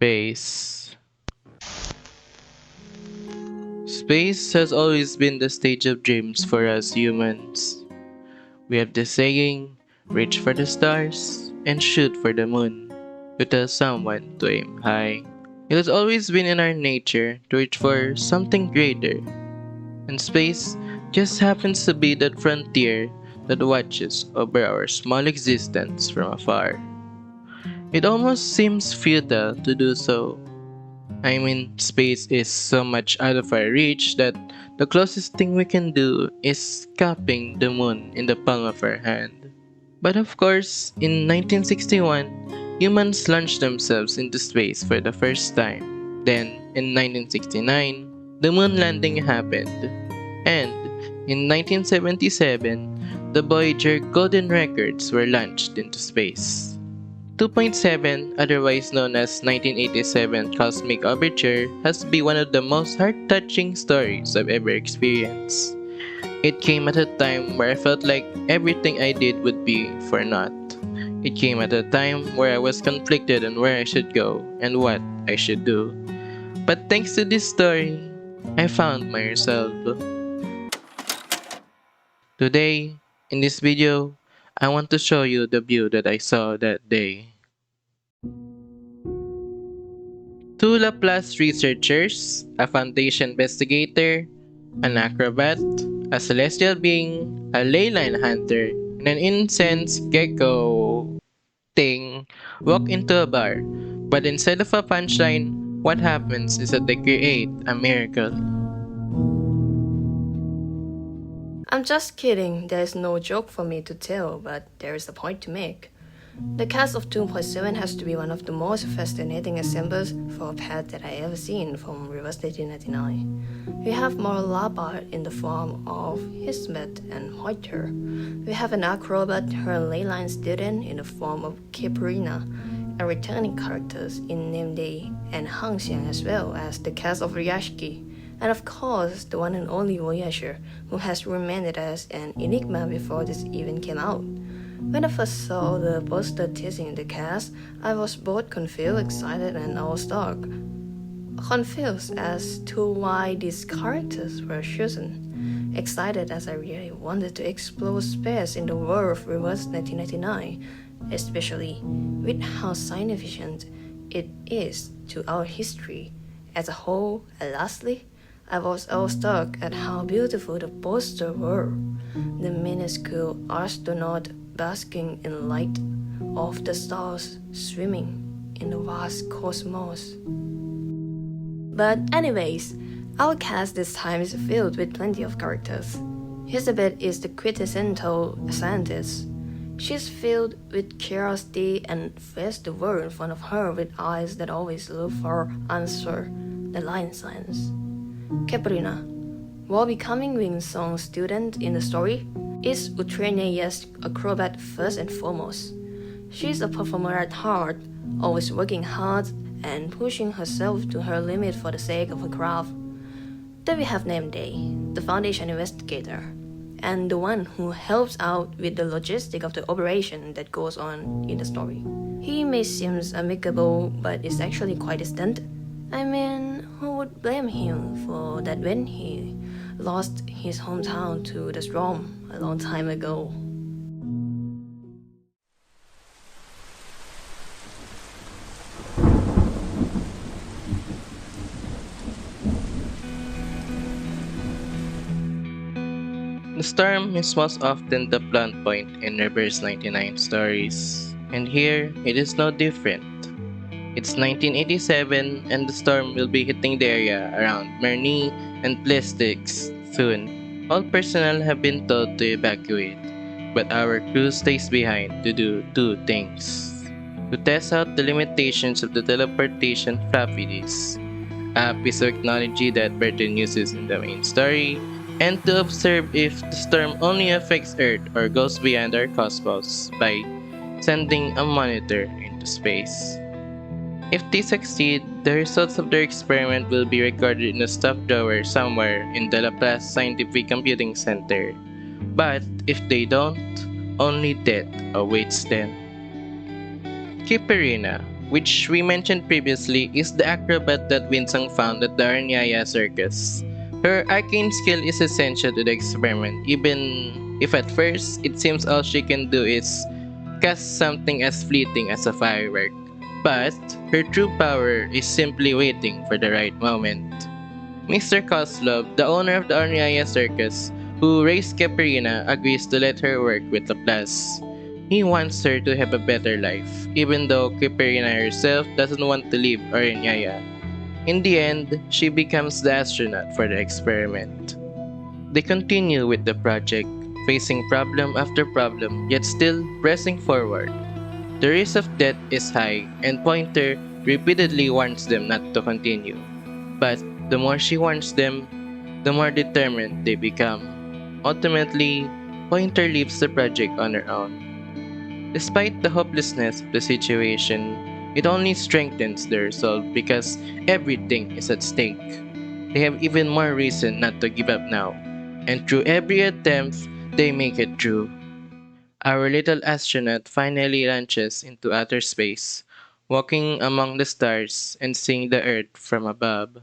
Space. Space has always been the stage of dreams for us humans. We have the saying, reach for the stars and shoot for the moon, to tell someone to aim high. It has always been in our nature to reach for something greater, and space just happens to be that frontier that watches over our small existence from afar. It almost seems futile to do so. I mean, space is so much out of our reach that the closest thing we can do is copying the moon in the palm of our hand. But of course, in 1961, humans launched themselves into space for the first time. Then, in 1969, the moon landing happened. And in 1977, the Voyager Golden Records were launched into space. 2.7, otherwise known as 1987 Cosmic Overture, has been one of the most heart-touching stories I've ever experienced. It came at a time where I felt like everything I did would be for naught. It came at a time where I was conflicted on where I should go and what I should do. But thanks to this story, I found myself. Today, in this video, I want to show you the view that I saw that day. Two Laplace researchers, a Foundation investigator, an acrobat, a celestial being, a leyline hunter, and an incense gecko thing walk into a bar. But instead of a punchline, what happens is that they create a miracle. I'm just kidding, there's no joke for me to tell, but there is a point to make. The cast of 2.7 has to be one of the most fascinating assembles for a pet that I ever seen from Reverse 1999. We have Moral Labard in the form of Hismet and Hoiter. We have an acrobat, her leyline student in the form of Kiprina, and returning characters in Namday and Hang Xiang, as well as the cast of Ryashiki. And of course, the one and only Voyager, who has remained as an enigma before this even came out. When I first saw the poster teasing the cast, I was both confused, excited, and awestruck. Confused as to why these characters were chosen. Excited as I really wanted to explore space in the world of Reverse 1999, especially with how significant it is to our history as a whole, and lastly, I was awestruck at how beautiful the posters were. The minuscule astronaut basking in light of the stars swimming in the vast cosmos. But anyways, our cast this time is filled with plenty of characters. Elizabeth is the quintessential scientist. She's filled with curiosity and faces the world in front of her with eyes that always look for answer, the line science. Caprina, while becoming Wing Song's student in the story, is Ukrainia's acrobat first and foremost. She's a performer at heart, always working hard and pushing herself to her limit for the sake of her craft. Then we have Namday, the Foundation investigator, and the one who helps out with the logistic of the operation that goes on in the story. He may seem amicable, but is actually quite distant. I mean, who would blame him for that when he lost his hometown to the storm a long time ago? The storm is most often the plot point in Reverse 99 stories, and here it is no different. It's 1987 and the storm will be hitting the area around Merny and Plastics soon. All personnel have been told to evacuate, but our crew stays behind to do two things. To test out the limitations of the teleportation floppy disk, a piece of technology that Burton uses in the main story, and to observe if the storm only affects Earth or goes beyond our cosmos by sending a monitor into space. If they succeed, the results of their experiment will be recorded in a stuffed drawer somewhere in the Laplace Scientific Computing Center. But if they don't, only death awaits them. Kiperina, which we mentioned previously is the acrobat that Winsong found at the Arnyaya circus. Her arcane skill is essential to the experiment, even if at first it seems all she can do is cast something as fleeting as a firework. But her true power is simply waiting for the right moment. Mr. Kozlov, the owner of the Arnyaya circus, who raised Katerina, agrees to let her work with the plus. He wants her to have a better life, even though Katerina herself doesn't want to leave Arnyaya. In the end, she becomes the astronaut for the experiment. They continue with the project, facing problem after problem, yet still pressing forward. The risk of death is high, and Pointer repeatedly warns them not to continue. But the more she warns them, the more determined they become. Ultimately, Pointer leaves the project on her own. Despite the hopelessness of the situation, it only strengthens their resolve because everything is at stake. They have even more reason not to give up now, and through every attempt, they make it through. Our little astronaut finally launches into outer space, walking among the stars and seeing the Earth from above.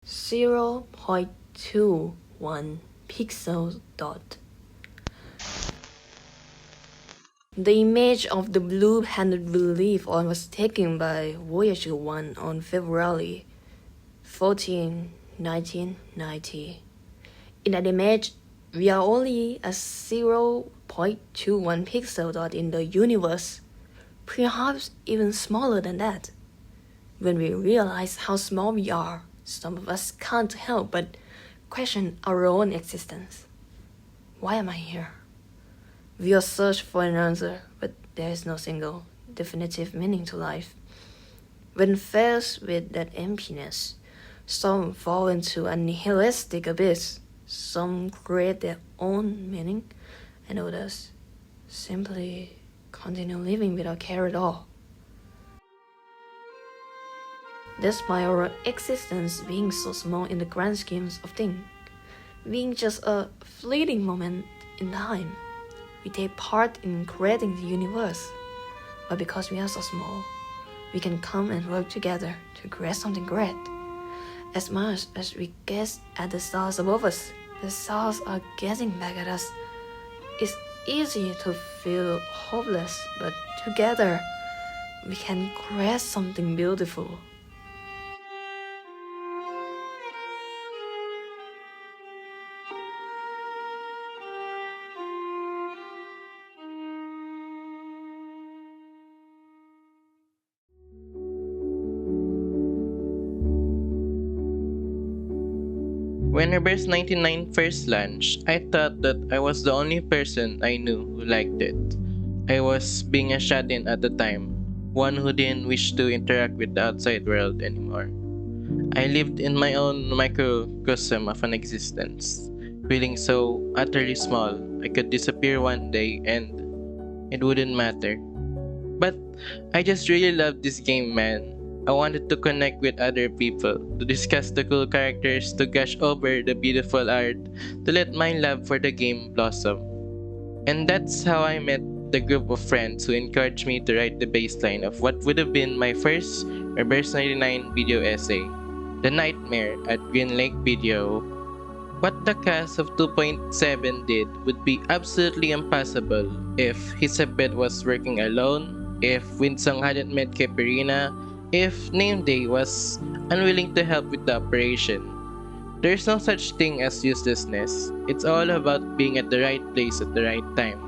0.21 pixel dot. The image of the blue-handed blue leaf was taken by Voyager 1 on February 14, 1990. In that image, we are only a 0.21 pixel dot in the universe, perhaps even smaller than that. When we realize how small we are, some of us can't help but question our own existence. Why am I here? We all search for an answer, but there is no single, definitive meaning to life. When faced with that emptiness, some fall into a nihilistic abyss, some create their own meaning, and others simply continue living without care at all. Despite our existence being so small in the grand schemes of things, being just a fleeting moment in time, we take part in creating the universe. But because we are so small, we can come and work together to create something great. As much as we gaze at the stars above us, the stars are gazing back at us. It's easy to feel hopeless, but together we can create something beautiful. When Reverse 99 first launched, I thought that I was the only person I knew who liked it. I was being a shut-in at the time, one who didn't wish to interact with the outside world anymore. I lived in my own microcosm of an existence, feeling so utterly small I could disappear one day and it wouldn't matter. But I just really loved this game, man. I wanted to connect with other people, to discuss the cool characters, to gush over the beautiful art, to let my love for the game blossom. And that's how I met the group of friends who encouraged me to write the baseline of what would have been my first Reverse 99 video essay, The Nightmare at Green Lake Video. What the cast of 2.7 did would be absolutely impossible if Hisabeth was working alone, if Winsong hadn't met Katerina, if Nameday was unwilling to help with the operation. There's no such thing as uselessness. It's all about being at the right place at the right time.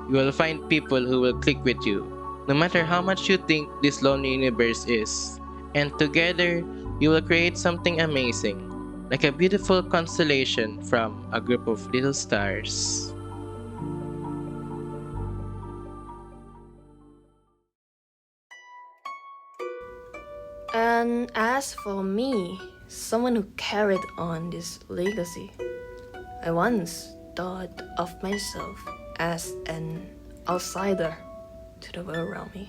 You will find people who will click with you, no matter how much you think this lonely universe is. And together, you will create something amazing, like a beautiful constellation from a group of little stars. And as for me, someone who carried on this legacy, I once thought of myself as an outsider to the world around me.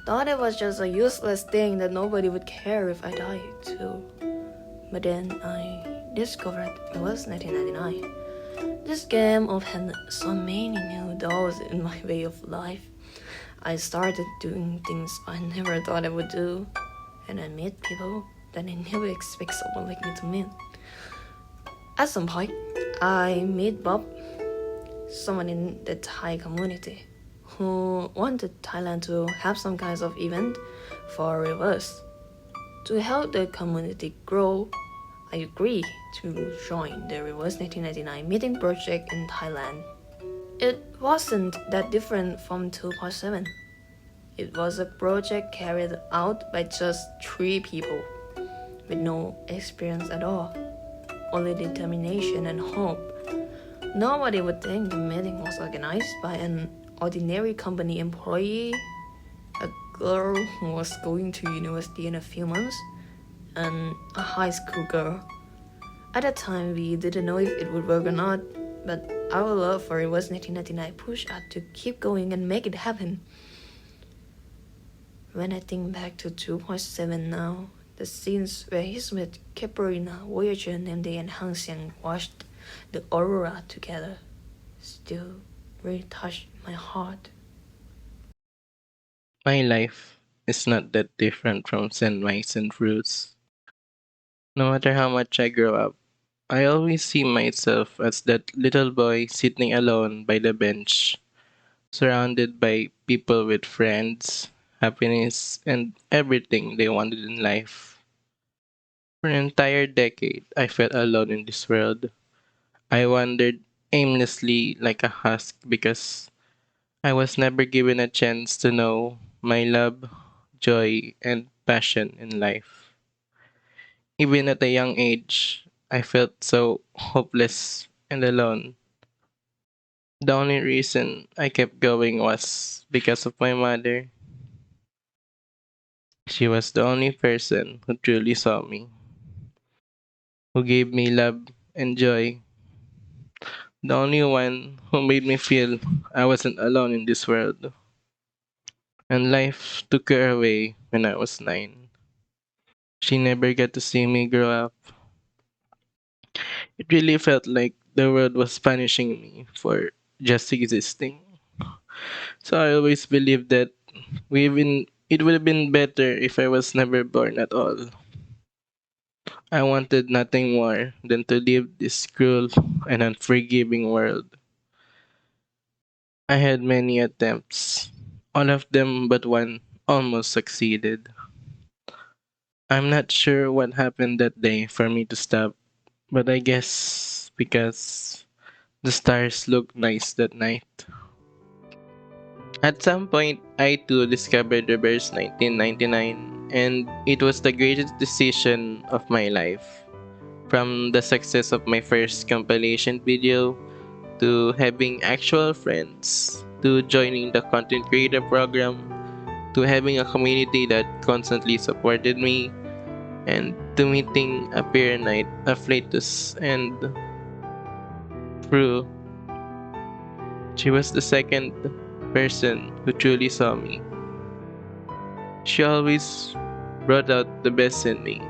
Thought it was just a useless thing that nobody would care if I died too. But then I discovered it was 1999. This game opened so many new doors in my way of life. I started doing things I never thought I would do, and I met people that I never expect someone like me to meet. At some point, I met Bob, someone in the Thai community, who wanted Thailand to have some kinds of event for rivers. To help the community grow, I agreed to join the Reverse 1999 meeting project in Thailand. It wasn't that different from 2.7. It was a project carried out by just 3 people with no experience at all, only determination and hope. Nobody would think the meeting was organized by an ordinary company employee, a girl who was going to university in a few months, and a high school girl. At that time, we didn't know if it would work or not, but our love for it was 1999 pushed us to keep going and make it happen. When I think back to 2.7 now, the scenes where he's with Caprina, Voyager, Namde, and Hang Xiang watched the aurora together still really touched my heart. My life is not that different from Mice and Fruits. No matter how much I grow up, I always see myself as that little boy sitting alone by the bench, surrounded by people with friends, happiness, and everything they wanted in life. For an entire decade, I felt alone in this world. I wandered aimlessly like a husk because I was never given a chance to know my love, joy, and passion in life. Even at a young age, I felt so hopeless and alone. The only reason I kept going was because of my mother. She was the only person who truly saw me, who gave me love and joy, the only one who made me feel I wasn't alone in this world. And life took her away when I was 9. She never got to see me grow up. It really felt like the world was punishing me for just existing. So I always believed that it would have been better if I was never born at all. I wanted nothing more than to leave this cruel and unforgiving world. I had many attempts. All of them but one almost succeeded. I'm not sure what happened that day for me to stop, but I guess because the stars looked nice that night. At some point, I too discovered Reverse 1999, and it was the greatest decision of my life. From the success of my first compilation video, to having actual friends, to joining the content creator program, to having a community that constantly supported me, and to meeting a peer night, a flatus, and through, she was the second person who truly saw me. She always brought out the best in me.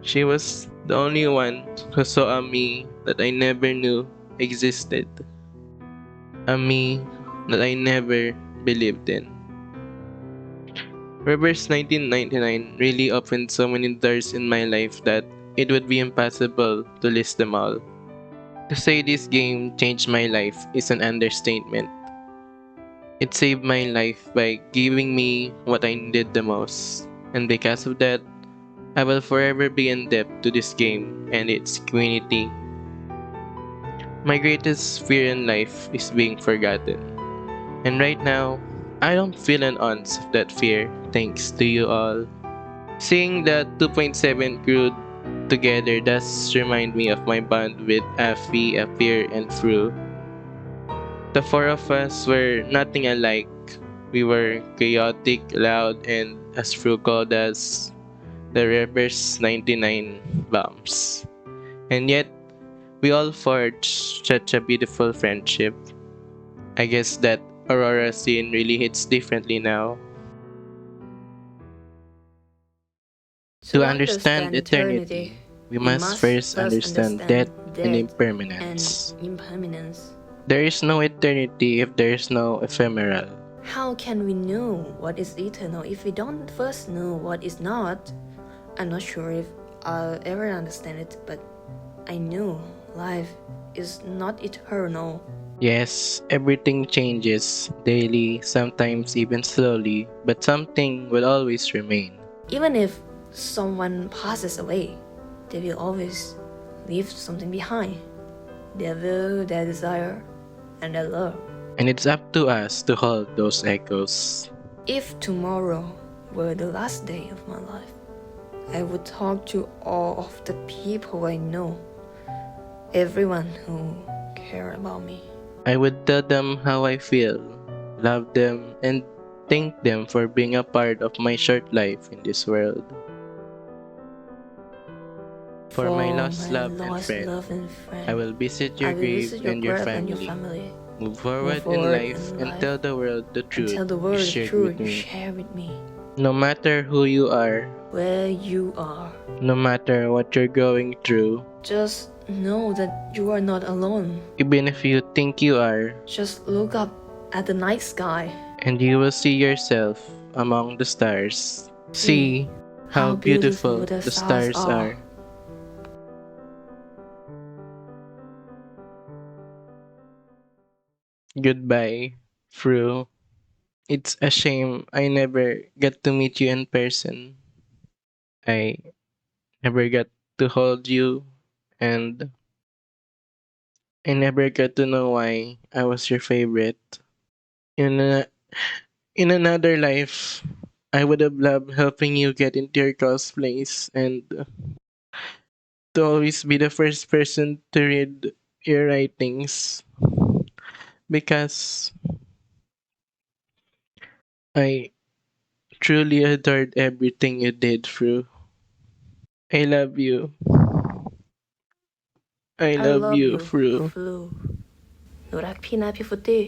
She was the only one who saw a me that I never knew existed, a me that I never believed in. Reverse 1999 really opened so many doors in my life that it would be impossible to list them all. To say this game changed my life is an understatement. It saved my life by giving me what I needed the most. And because of that, I will forever be in debt to this game and its community. My greatest fear in life is being forgotten. And right now, I don't feel an ounce of that fear thanks to you all. Seeing the 2.7 crew together does remind me of my bond with Afi, Apir, and Fru. The four of us were nothing alike. We were chaotic, loud, and as Fru called us, the Reverse 99 bombs. And yet, we all forged such a beautiful friendship. I guess that Aurora scene really hits differently now. To To understand understand eternity, eternity, we we must must first first understand understand death and death and impermanence. impermanence. There is no eternity if there is no ephemeral. How can we know what is eternal if we don't first know what is not? I'm not sure if I'll ever understand it, but I know life is not eternal. Yes, everything changes daily, sometimes even slowly, but something will always remain. Even if someone passes away, they will always leave something behind: their will, their desire, and their love. And it's up to us to hold those echoes. If tomorrow were the last day of my life, I would talk to all of the people I know, everyone who care about me. I would tell them how I feel, love them, and thank them for being a part of my short life in this world. For my For lost my love and lost friend, love and I friend, will visit I your will grave visit your and your grave and your family. family. Move Move forward in forward life in and life tell the world the and truth tell the you world the shared with truth you me. share with me. No matter who you are, Where you are, no matter what you're going through, just know that you are not alone. even if you think you are, Just look up at the night sky. and you will see yourself among the stars. See See how how beautiful beautiful the the stars stars are. are. Goodbye, Fru. It's a shame I never got to meet you in person. I never got to hold you, and I never got to know why I was your favorite. In a, in another life, I would have loved helping you get into your cosplays and to always be the first person to read your writings because I truly adored everything you did, Fru. I love you. I I love love you, you, Fru. Flu. หนูรักพี่นะพี่ฟุตตี้